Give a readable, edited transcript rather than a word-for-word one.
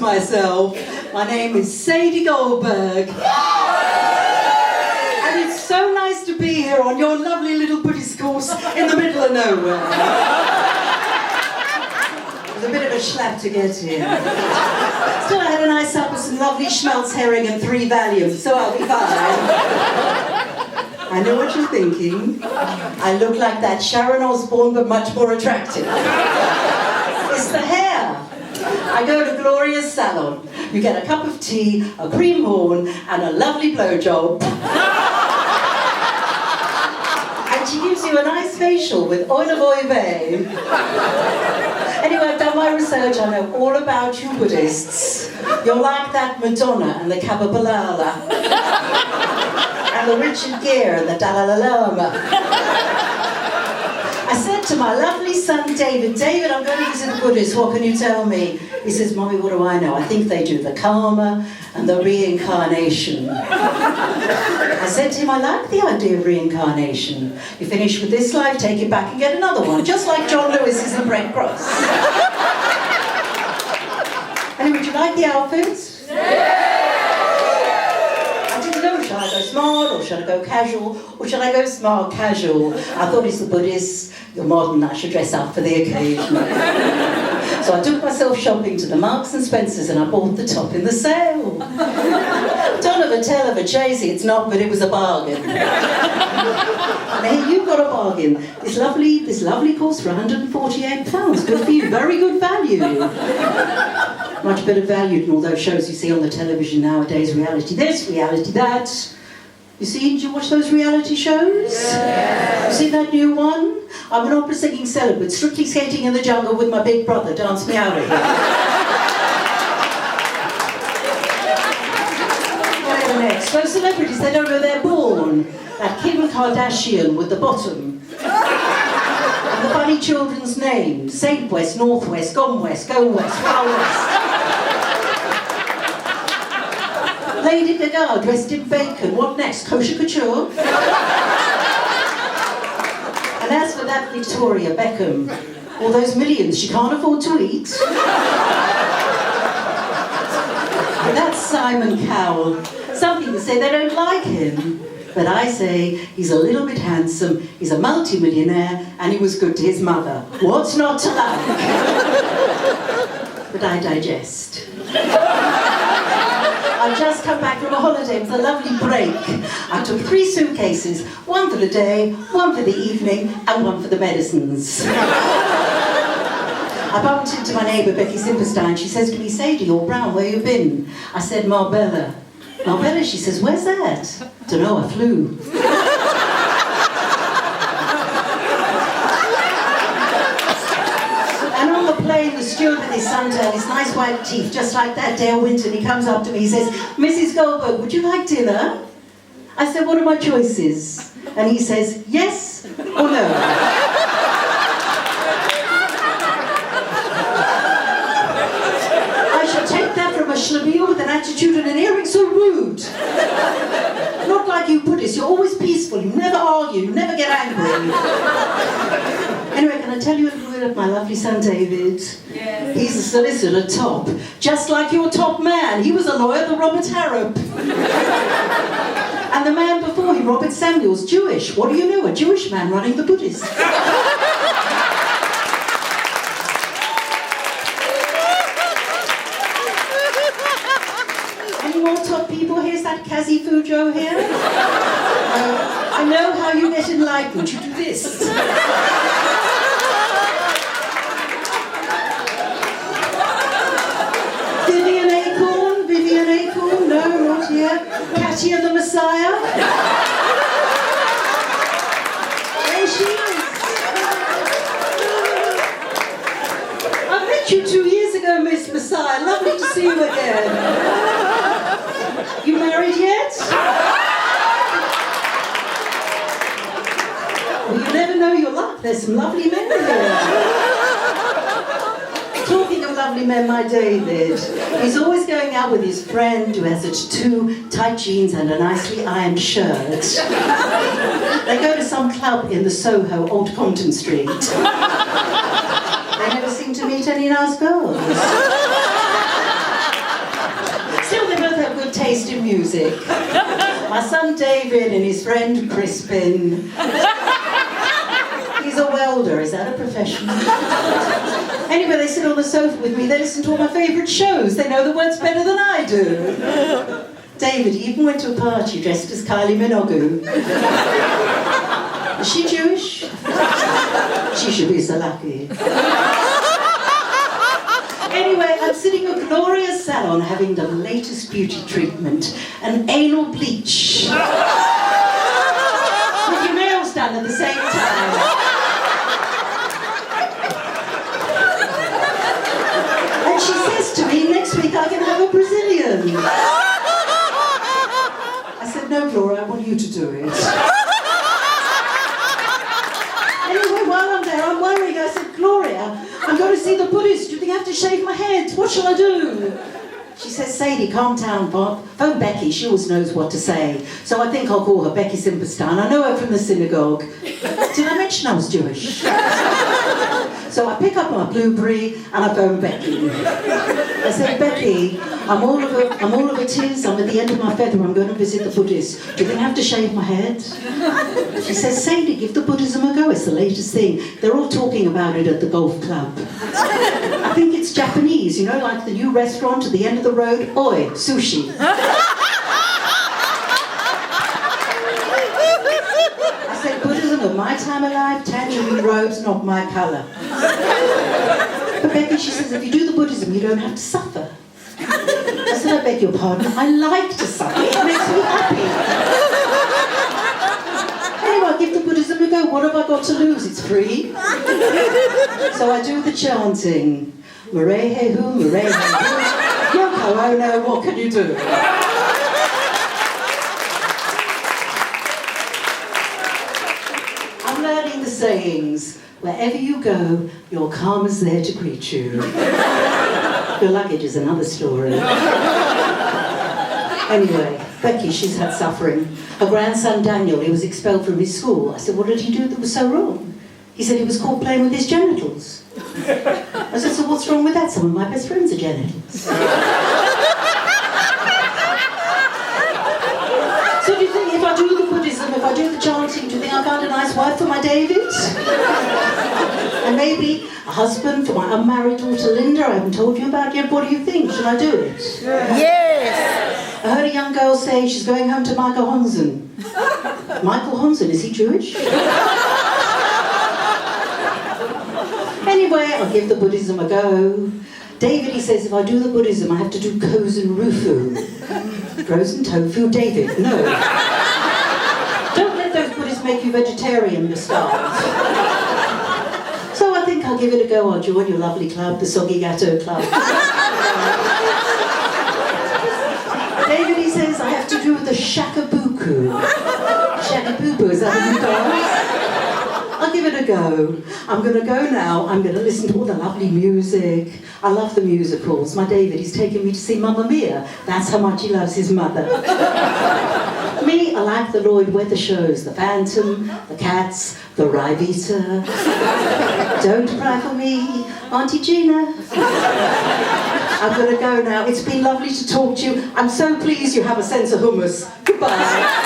myself. My name is Sadie Goldberg. And it's so nice to be here on your lovely little Buddhist course in the middle of nowhere. It was a bit of a schlep to get here. Still, I had a nice supper, some lovely schmelz herring and 3 Valiums, so I'll be fine. I know what you're thinking. I look like that Sharon Osbourne, but much more attractive. It's the hair. I go to Gloria's salon. You get a cup of tea, a cream horn, and a lovely blowjob. And she gives you a nice facial with oil of Oive. Anyway, I've done my research. I know all about you Buddhists. You're like that Madonna and the Kavabalala. And the Richard Gere and the Dalai Lama. I said to my lovely son David, I'm going to visit the Buddhists, what can you tell me? He says, Mommy, what do I know? I think they do the karma and the reincarnation. I said to him, I like the idea of reincarnation. You finish with this life, take it back and get another one, just like John Lewis's in Brent Cross. Anyway, do you like the outfits? Yeah! Should I go smart, or should I go casual, or should I go smart casual? I thought it's the Buddhists, you're modern, I should dress up for the occasion. So I took myself shopping to the Marks and Spencers and I bought the top in the sale. Don't ever tell of a chasey, it's not, but it was a bargain. And hey, you got a bargain. This lovely course for £148. Good for you, very good value. Much better value than all those shows you see on the television nowadays, reality this, reality that. You see, did you watch those reality shows? Yeah. You see that new one? I'm an opera singing celibate, strictly skating in the jungle with my big brother, dance me out of here. Whatever next. Those celebrities, they don't know they're born. That Kim Kardashian with the bottom. And the funny children's names. Saint West, Northwest, Gone West, Go West, Far West. Lady Gaga dressed in bacon. What next? Kosher couture? And as for that Victoria Beckham, all those millions she can't afford to eat. And that's Simon Cowell. Some people say they don't like him. But I say he's a little bit handsome, he's a multi-millionaire, and he was good to his mother. What's not to like? But I digest. I've just come back from a holiday with a lovely break. I took 3 suitcases, one for the day, one for the evening, and one for the medicines. I bumped into my neighbour, Becky Simperstein. She says to me, Sadie, you're brown, where you been? I said, Marbella. Marbella, she says, where's that? Dunno, I flew. The steward with his suntan, his nice white teeth, just like that Dale Winton, he comes up to me, he says, Mrs. Goldberg, would you like dinner? I said, what are my choices? And he says, yes or no? I should take that from a schlemiel with an attitude and an earring so rude. Not like you Buddhists, you're always peaceful, you never argue, you never get angry. Anyway, can I tell you a little bit of my lovely son David? Yes. He's a solicitor top, just like your top man. He was a lawyer, the Robert Harrop. And the man before him, Robert Samuels, Jewish. What do you know? A Jewish man running the Buddhists. Any more top people? Here's that Kazi Fujo here. I know how you get enlightened. You do this. Vivian Acorn? No, not here. Katia the Messiah? There she is. I met you 2 years ago, Miss Messiah. Lovely to see you again. You married yet? Well, you never know your luck. There's some lovely men here. Talking of lovely men, my David, he's always going out with his friend who has such 2 tight jeans and a nicely ironed shirt. They go to some club in the Soho, Old Compton Street. They never seem to meet any nice girls. taste in music. My son David and his friend Crispin. He's a welder. Is that a profession? Anyway, they sit on the sofa with me. They listen to all my favourite shows. They know the words better than I do. David even went to a party dressed as Kylie Minogue. Is she Jewish? She should be so lucky. Anyway, I'm sitting in a glorious salon having the latest beauty treatment, an anal bleach. With your nails done at the same time. And she says to me, next week I can have a Brazilian. I said, no, Gloria, I want you to do it. Anyway, while I'm there, I'm worried. I said, Gloria, I'm going to see the Buddhists. Do you think I have to shave my head? What shall I do? She says, Sadie, calm down, Bob. Phone Becky, she always knows what to say. So I think I'll call her Becky Simperstein. I know her from the synagogue. Did I mention I was Jewish? So I pick up my blueberry and I phone Becky. I say, Becky, I'm all of a tears. I'm at the end of my feather. I'm going to visit the Buddhists. Do you think I have to shave my head? She says, Sadie, give the Buddhism a go. It's the latest thing. They're all talking about it at the golf club. I think it's Japanese, you know, like the new restaurant at the end of the road. Oi, sushi. I said, Buddhism of my time of life, tangerine robes, not my colour. But Becky, she says, if you do the Buddhism, you don't have to suffer. I said, I beg your pardon, I like to suffer. It makes me happy. Anyway, I give the Buddhism a go. What have I got to lose? It's free. So I do the chanting. Murehe hu, murehe hu. Yoko ono, what can you do? I'm learning the sayings. Wherever you go, your karma's there to greet you. Your luggage is another story. Anyway, Becky, she's had suffering. Her grandson Daniel, he was expelled from his school. I said, what did he do that was so wrong? He said he was caught playing with his genitals. I said, so what's wrong with that? Some of my best friends are genitals. So do you think if I do the Buddhism, if I do the chanting, do you think I found a nice wife for my David? And maybe a husband for my unmarried daughter Linda? I haven't told you about yet. What do you think? Should I do it? Yes! I heard a young girl say she's going home to Michael Honsen. Michael Honsen, is he Jewish? Anyway, I'll give the Buddhism a go. David, he says, if I do the Buddhism, I have to do kozen rufu. Frozen tofu, David, no. Don't let those Buddhists make you vegetarian, you're starved. So I think I'll give it a go. I'll join your lovely club, the Soggy Gatto Club. David, he says, I have to do the shakabuku. Shakabuku, is that what you dance? I'll give it a go. I'm going to go now. I'm going to listen to all the lovely music. I love the musicals. My David, he's taken me to see Mamma Mia. That's how much he loves his mother. Me, I like the Lloyd Weather shows. The Phantom, the Cats, the Rivita. Don't cry for me, Auntie Gina. I'm going to go now. It's been lovely to talk to you. I'm so pleased you have a sense of hummus. Goodbye.